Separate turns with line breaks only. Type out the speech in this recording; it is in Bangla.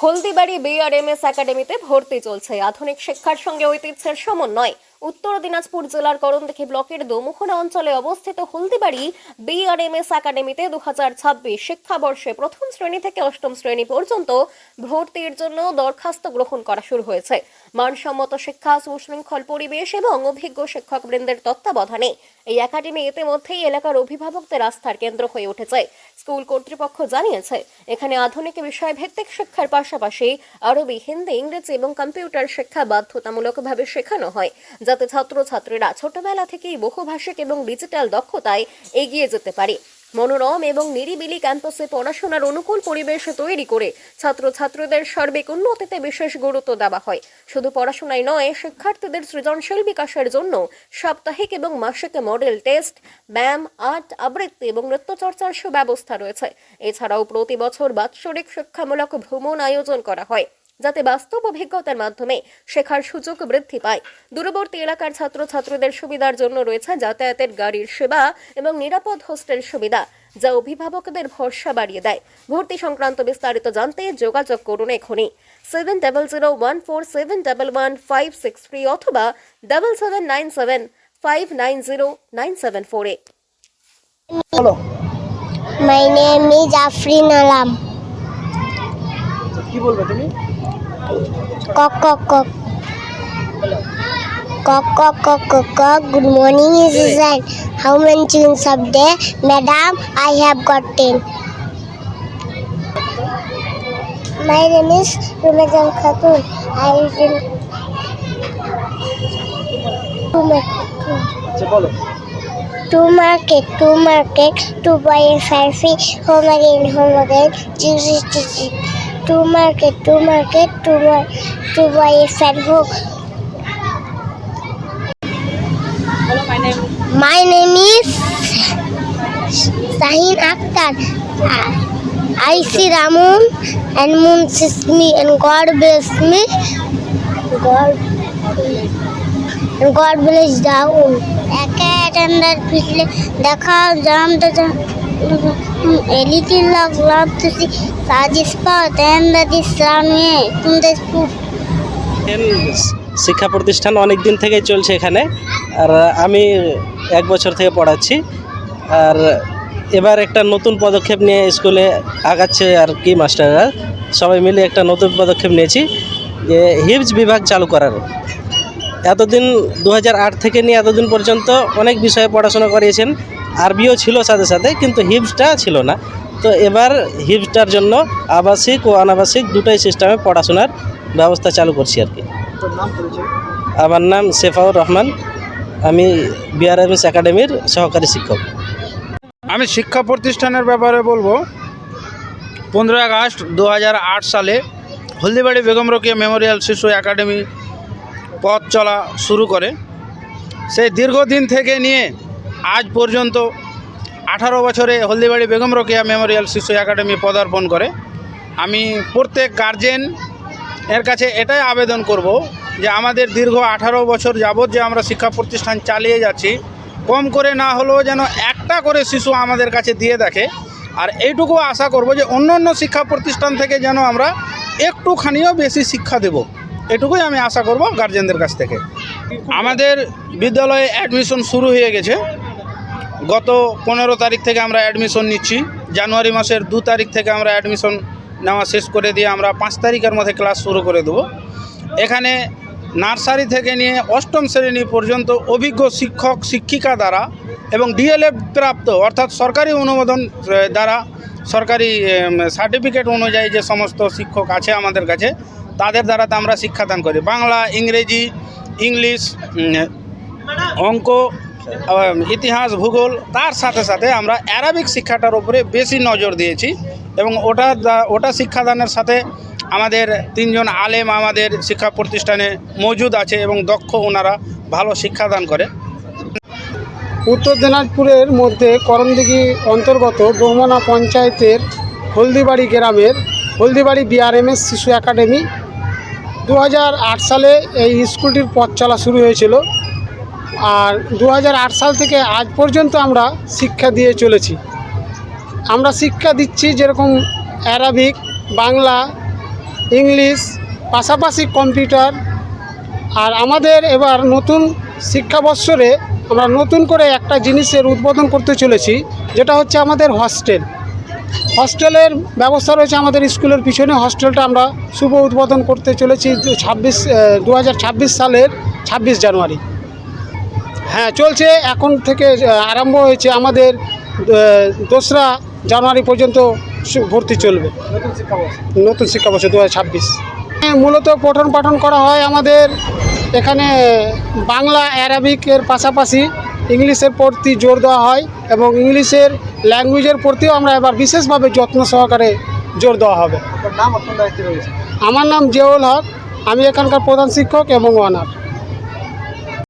হলদিবাড়ি বিআরএমএস একাডেমিতে ভর্তি চলছে। আধুনিক শিক্ষার সঙ্গে ঐতিহ্যের সমন্বয়। উত্তর দিনাজপুর জেলার করণদিঘি ব্লকের দোমুখনা অঞ্চলে অবস্থিত হলদিবাড়ি বিআরএমএস একাডেমিতে 2026 শিক্ষাবর্ষে প্রথম শ্রেণী থেকে অষ্টম শ্রেণী পর্যন্ত ভর্তির জন্য দরখাস্ত গ্রহণ করা শুরু হয়েছে। মানসম্মত শিক্ষা, সুশৃঙ্খল পরিবেশ এবং অভিজ্ঞ শিক্ষকবৃন্দের তত্ত্বাবধানে এই একাডেমি ইতিমধ্যেই এলাকার অভিভাবকদের আস্থার কেন্দ্র হয়ে উঠেছে। স্কুল কর্তৃপক্ষ জানিয়েছে, এখানে আধুনিক বিষয়ভিত্তিক শিক্ষার পাশাপাশি আরবি, হিন্দি, ইংরেজি এবং কম্পিউটার শিক্ষা বাধ্যতামূলকভাবে শেখানো হয়, যাতে ছাত্রছাত্রীরা ছোটবেলা থেকেই বহুভাষিক এবং ডিজিটাল দক্ষতায় এগিয়ে যেতে পারে। মনোরম এবং নিরিবিলি ক্যাম্পাসে পড়াশোনার অনুকূল পরিবেশ তৈরি করে ছাত্রছাত্রীদের সার্বিক উন্নতিতে বিশেষ গুরুত্ব দেওয়া হয়। শুধু পড়াশোনাই নয়, শিক্ষার্থীদের সৃজনশীল বিকাশের জন্য সাপ্তাহিক এবং মাসিক মডেল টেস্ট, ব্যায়াম, আর্ট, আবৃত্তি এবং নৃত্যচর্চার সুব্যবস্থা রয়েছে। এছাড়াও প্রতি বছর বাৎসরিক শিক্ষামূলক ভ্রমণ আয়োজন করা হয়, যাতে বাস্তব অভিজ্ঞতার মাধ্যমে শেখার সুযোগ বৃদ্ধি পায়। দূরবর্তী এলাকার ছাত্রছাত্রীদের সুবিধার জন্য রয়েছে যাতায়াতের গাড়ির সেবা এবং নিরাপদ হোস্টেল সুবিধা, যা অভিভাবকদের ভরসা বাড়িয়ে দেয়। ভর্তি সংক্রান্ত বিস্তারিত জানতে যোগাযোগ করুন এখনই 700147115563 অথবা 7797590974
My name is Afrin Alam.
কি বলবে তুমি?
Kok kok kok. Kok kok kok kok kok. Good morning, Susan. How many children have there? Madam, I have got 10. My name is Rumazan Khatun. I live in
আচ্ছা বলো।
to market, to buy a selfie, home again, to market, to buy a fat hook. My name is Sahin Akhtar. I see Ramun and Moon sees me, and God bless me. God bless down. Attender पिछले देखा जाम तो एलिटी लग तो सी साजिश पाते हैं दिस राउंड में तुम दिस
শিক্ষা প্রতিষ্ঠান অনেক দিন থেকেই চলছে এখানে, আর আমি 1 বছর থেকে পড়াচ্ছি। আর এবার একটা নতুন পদক্ষেপ নিয়ে স্কুলে আগাচ্ছে আর কি, মাস্টাররা সবাই মিলে একটা নতুন পদক্ষেপ নিয়েছি যে হিপস বিভাগ চালু করার। এতদিন 2008 থেকে নিয়ে এতদিন পর্যন্ত অনেক বিষয়ে পড়াশোনা করিয়েছেন, আরবিও ছিল সাথে সাথে, কিন্তু হিপসটা ছিল না। তো এবার হিপসটার জন্য আবাসিক ও অনাবাসিক দুটাই সিস্টেমে পড়াশোনার ব্যবস্থা চালু করছি আর কি। আমার নাম সেফাউর রহমান, আমি বিআরএমএস একাডেমির সহকারী শিক্ষক।
আমি শিক্ষা প্রতিষ্ঠানের ব্যাপারে বলবো, 15 আগস্ট 2008 সালে হলদিবাড়ি বেগম রোকেয়া মেমোরিয়াল শিশু একাডেমি পথ চলা শুরু করে। সেই দীর্ঘদিন থেকে নিয়ে আজ পর্যন্ত 18 বছরে হলদিবাড়ি বেগম রোকেয়া মেমোরিয়াল শিশু একাডেমি পদার্পণ করে। আমি প্রত্যেক গার্জেন এর কাছে এটাই আবেদন করব যে আমাদের দীর্ঘ 18 বছর যাবৎ যে আমরা শিক্ষা প্রতিষ্ঠান চালিয়ে যাচ্ছি, কম করে না হলেও যেন একটা করে শিশু আমাদের কাছে দিয়ে দেখে। আর এইটুকু আশা করব যে অন্য শিক্ষা প্রতিষ্ঠান থেকে যেন আমরা একটুখানিও বেশি শিক্ষা দেব, এটুকুই আমি আশা করব গার্জেনদের কাছ থেকে। আমাদের বিদ্যালয়ে অ্যাডমিশন শুরু হয়ে গেছে। গত 15 তারিখ থেকে আমরা অ্যাডমিশন নিচ্ছি। জানুয়ারি মাসের 2 তারিখ থেকে আমরা অ্যাডমিশন নেওয়া শেষ করে দিয়ে আমরা 5 তারিখের মধ্যে ক্লাস শুরু করে দেব। এখানে নার্সারি থেকে নিয়ে অষ্টম শ্রেণী পর্যন্ত অভিজ্ঞ শিক্ষক শিক্ষিকা দ্বারা এবং ডিএলএড প্রাপ্ত অর্থাৎ সরকারি অনুমোদন দ্বারা, সরকারি সার্টিফিকেট অনুযায়ী যে সমস্ত শিক্ষক আছে আমাদের কাছে, তাদের দ্বারা আমরা শিক্ষাদান করি। বাংলা, ইংরেজি, ইংলিশ, অঙ্ক, ইতিহাস, ভূগোল, তার সাথে সাথে আমরা অ্যারাবিক শিক্ষাটার উপরে বেশি নজর দিয়েছি এবং ওটা শিক্ষাদানের সাথে আমাদের 3 জন আলেম আমাদের শিক্ষা প্রতিষ্ঠানে মজুদ আছে এবং দক্ষ, ওনারা ভালো শিক্ষাদান করে।
উত্তর দিনাজপুরের মধ্যে করণদিঘি অন্তর্গত দোমনা পঞ্চায়েতের হলদিবাড়ি গ্রামের হলদিবাড়ি বিআরএমএস শিশু একাডেমি 2008 সালে এই স্কুলটির পথ চলা শুরু হয়েছিল। আর 2008 সাল থেকে আজ পর্যন্ত আমরা শিক্ষা দিয়ে চলেছি। আমরা শিক্ষা দিচ্ছি যেরকম অ্যারাবিক, বাংলা, ইংলিশ, পাশাপাশি কম্পিউটার। আর আমাদের এবার নতুন শিক্ষাবর্ষরে আমরা নতুন করে একটা জিনিসের উদ্বোধন করতে চলেছি, যেটা হচ্ছে আমাদের হস্টেলের ব্যবস্থা রয়েছে আমাদের স্কুলের পিছনে। হস্টেলটা আমরা শুভ উদ্বোধন করতে চলেছি 2026 সালের 26 জানুয়ারি। হ্যাঁ, চলছে, এখন থেকে আরম্ভ হয়েছে আমাদের 2রা জানুয়ারি পর্যন্ত ভর্তি চলবে নতুন শিক্ষাবর্ষ 2026। মূলত পঠন পাঠন করা হয় আমাদের এখানে বাংলা অ্যারাবিকের পাশাপাশি ইংলিশের প্রতি জোর দেওয়া হয়, এবং ইংলিশের ল্যাঙ্গুয়েজের প্রতিও আমরা এবার বিশেষভাবে যত্ন সহকারে জোর দেওয়া হবে। আমার নাম জিয়াউল হক, আমি এখানকার প্রধান শিক্ষক এবং অনার।